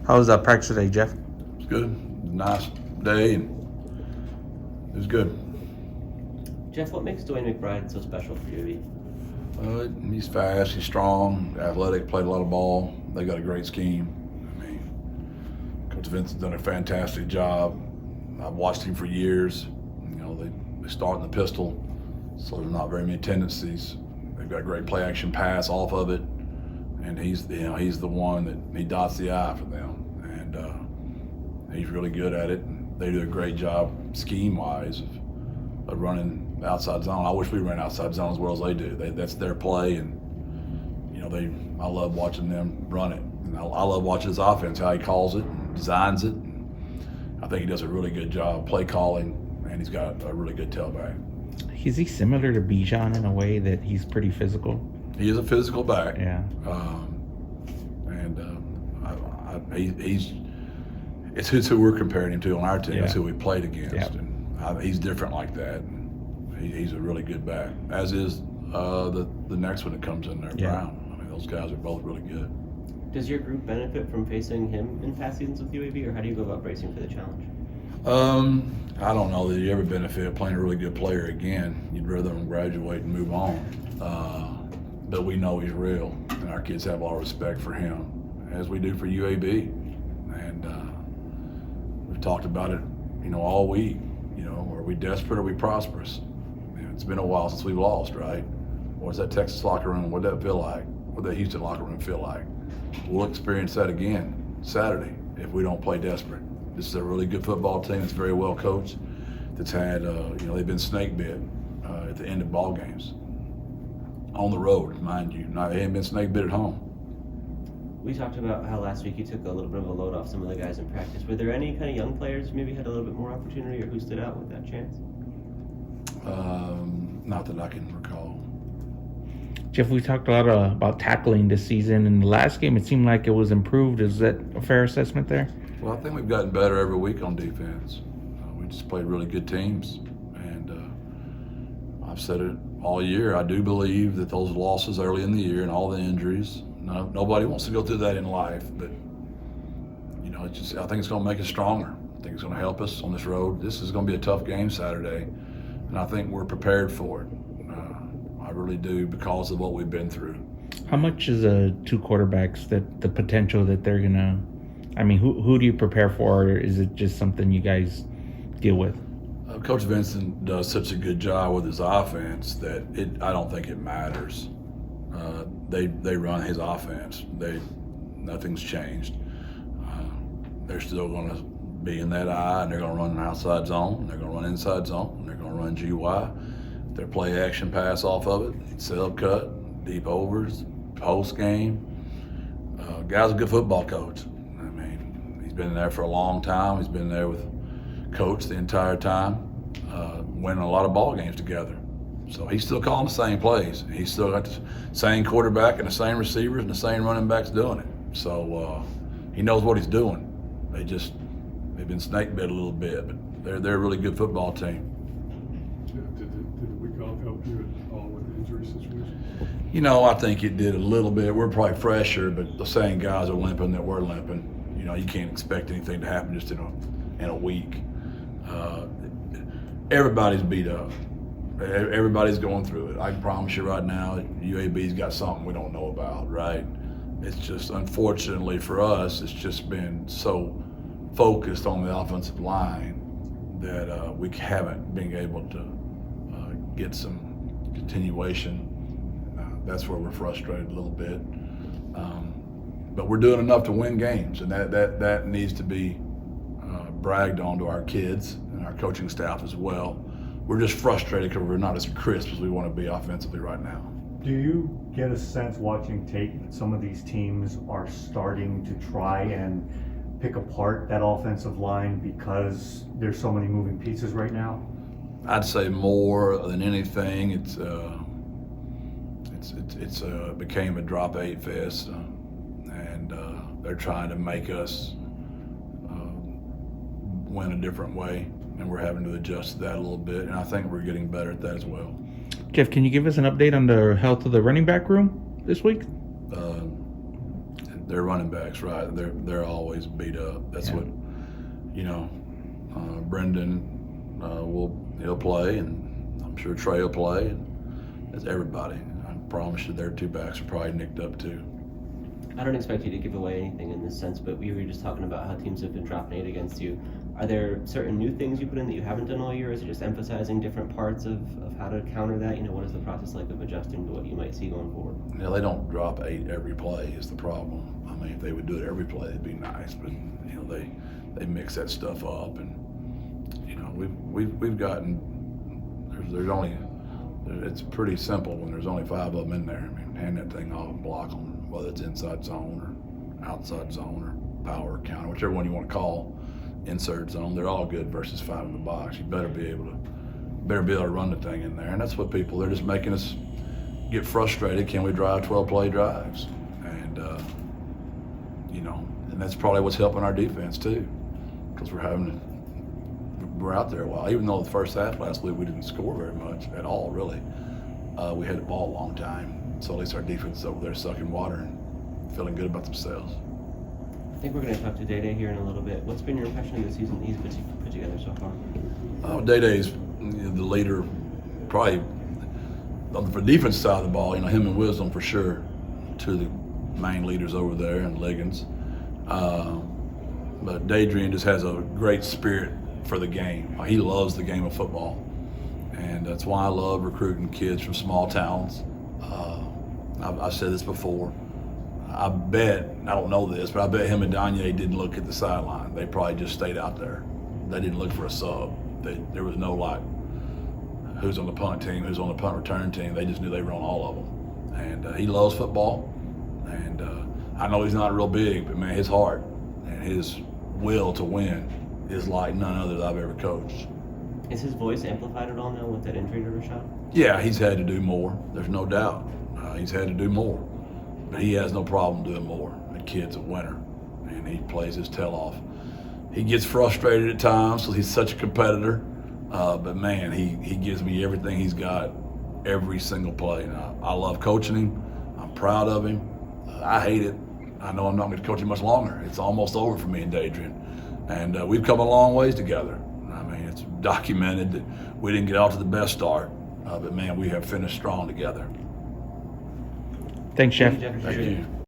How was practice today, Jeff? It was good. Nice day, and it was good. Jeff, what makes Dwayne McBride so special for you? He's fast, he's strong, athletic, played a lot of ball. They got a great scheme. I mean, Coach Vincent's done a fantastic job. I've watched him for years. You know, they start in the pistol, so there's not very many tendencies. They've got a great play action pass off of it, and he's the one that he dots the I for them, and he's really good at it. And they do a great job scheme wise of running outside zone. I wish we ran outside zone as well as they do. That's their play, and I love watching them run it. And I love watching his offense, how he calls it and designs it. And I think he does a really good job play calling, and he's got a really good tailback. Is he similar to Bijan in a way that he's pretty physical? He is a physical back. Yeah. It's who we're comparing him to on our team. Yeah. It's who we played against, Yeah. and he's different like that. He's a really good back, as is the next one that comes in there, Yeah. Brown. I mean, those guys are both really good. Does your group benefit from facing him in past seasons with UAB, or how do you go about bracing for the challenge? I don't know that you ever benefit playing a really good player again. You'd rather them graduate and move on. But we know he's real, and our kids have a lot of respect for him, as we do for UAB. And we've talked about it, all week. Are we desperate or are we prosperous? It's been a while since we've lost, right? What does that Texas locker room, what did that feel like? What did that Houston locker room feel like? We'll experience that again Saturday if we don't play desperate. This is a really good football team that's very well coached, that's had, they've been snake bit at the end of ball games. On the road, mind you. They haven't been snake bit at home. We talked about how last week you took a little bit of a load off some of the guys in practice. Were there any kind of young players who maybe had a little bit more opportunity or who stood out with that chance? Not that I can recall. Jeff, we talked a lot about tackling this season. In the last game, it seemed like it was improved. Is that a fair assessment there? Well, I think we've gotten better every week on defense. We just played really good teams. And I've said it all year. I do believe that those losses early in the year and all the injuries, nobody wants to go through that in life, but I think it's going to make us stronger. I think it's going to help us on this road. This is going to be a tough game Saturday, and I think we're prepared for it. I really do, because of what we've been through. How much is two quarterbacks that the potential that they're gonna? I mean, who do you prepare for, or is it just something you guys deal with? Coach Vincent does such a good job with his offense that I don't think it matters. They run his offense. Nothing's changed. They're still going to be in that eye, and they're going to run an outside zone, and they're going to run inside zone, and they're going to run GY. Their play action pass off of it, sell cut, deep overs, post game. Guy's a good football coach. I mean, he's been there for a long time. He's been there with Coach the entire time, winning a lot of ball games together. So he's still calling the same plays. He's still got the same quarterback and the same receivers and the same running backs doing it. So he knows what he's doing. They've been snake bit a little bit, but they're a really good football team. Did the week off help you at all with the injury situation? I think it did a little bit. We're probably fresher, but the same guys are limping that we're limping. You can't expect anything to happen just in a week. Everybody's beat up. Everybody's going through it. I can promise you right now, UAB's got something we don't know about, right? It's just, unfortunately for us, it's just been so focused on the offensive line that we haven't been able to get some continuation. That's where we're frustrated a little bit. But we're doing enough to win games, and that needs to be bragged on to our kids and our coaching staff as well. We're just frustrated because we're not as crisp as we want to be offensively right now. Do you get a sense watching tape that some of these teams are starting to try and pick apart that offensive line because there's so many moving pieces right now? I'd say more than anything, it became a drop 8 fest, and they're trying to make us win a different way, and we're having to adjust to that a little bit, and I think we're getting better at that as well. Jeff, can you give us an update on the health of the running back room this week? their running backs, right? They're always beat up. That's what, you know, Brendan he'll play, and I'm sure Trey will play, and it's everybody. I promise you their two backs are probably nicked up too. I don't expect you to give away anything in this sense, but we were just talking about how teams have been dropping 8 against you. Are there certain new things you put in that you haven't done all year? Is it just emphasizing different parts of how to counter that? You know, what is the process like of adjusting to what you might see going forward? You know, they don't drop 8 every play is the problem. I mean, if they would do it every play, it'd be nice, but you know, they mix that stuff up, and you know, we've gotten there's only it's pretty simple when there's only 5 of them in there. I mean, hand that thing off and block them, whether it's inside zone or outside zone or power counter, whichever one you want to call. Insert zone, they're all good versus 5 in the box. You better be able to run the thing in there, and that's what they're just making us get frustrated. Can we drive 12-play drives? And you know, and that's probably what's helping our defense too, because we're out there a while. Even though the first half last week we didn't score very much at all, really, we had the ball a long time. So at least our defense is over there sucking water and feeling good about themselves. I think we're going to talk to Day here in a little bit. What's been your impression of the season he's put together so far? Day's the leader, probably on the defense side of the ball. You know, him and Wisdom for sure, two of the main leaders over there, and Liggins. But Daydream just has a great spirit for the game. He loves the game of football, and that's why I love recruiting kids from small towns. I've said this before. I don't know this, but I bet him and Danye didn't look at the sideline. They probably just stayed out there. They didn't look for a sub. There was no like, who's on the punt team, who's on the punt return team. They just knew they were on all of them. And he loves football. And I know he's not real big, but man, his heart and his will to win is like none other that I've ever coached. Is his voice amplified at all now with that injury to Rashad? Yeah, he's had to do more. There's no doubt. He's had to do more. But he has no problem doing more. The kid's a winner, and he plays his tail off. He gets frustrated at times because he's such a competitor. But man, he gives me everything he's got every single play. And I love coaching him. I'm proud of him. I hate it. I know I'm not going to coach him much longer. It's almost over for me and Adrian. And we've come a long ways together. I mean, it's documented that we didn't get out to the best start. But man, we have finished strong together. Thanks, Jeff. Thank you, Jeff. Thank you.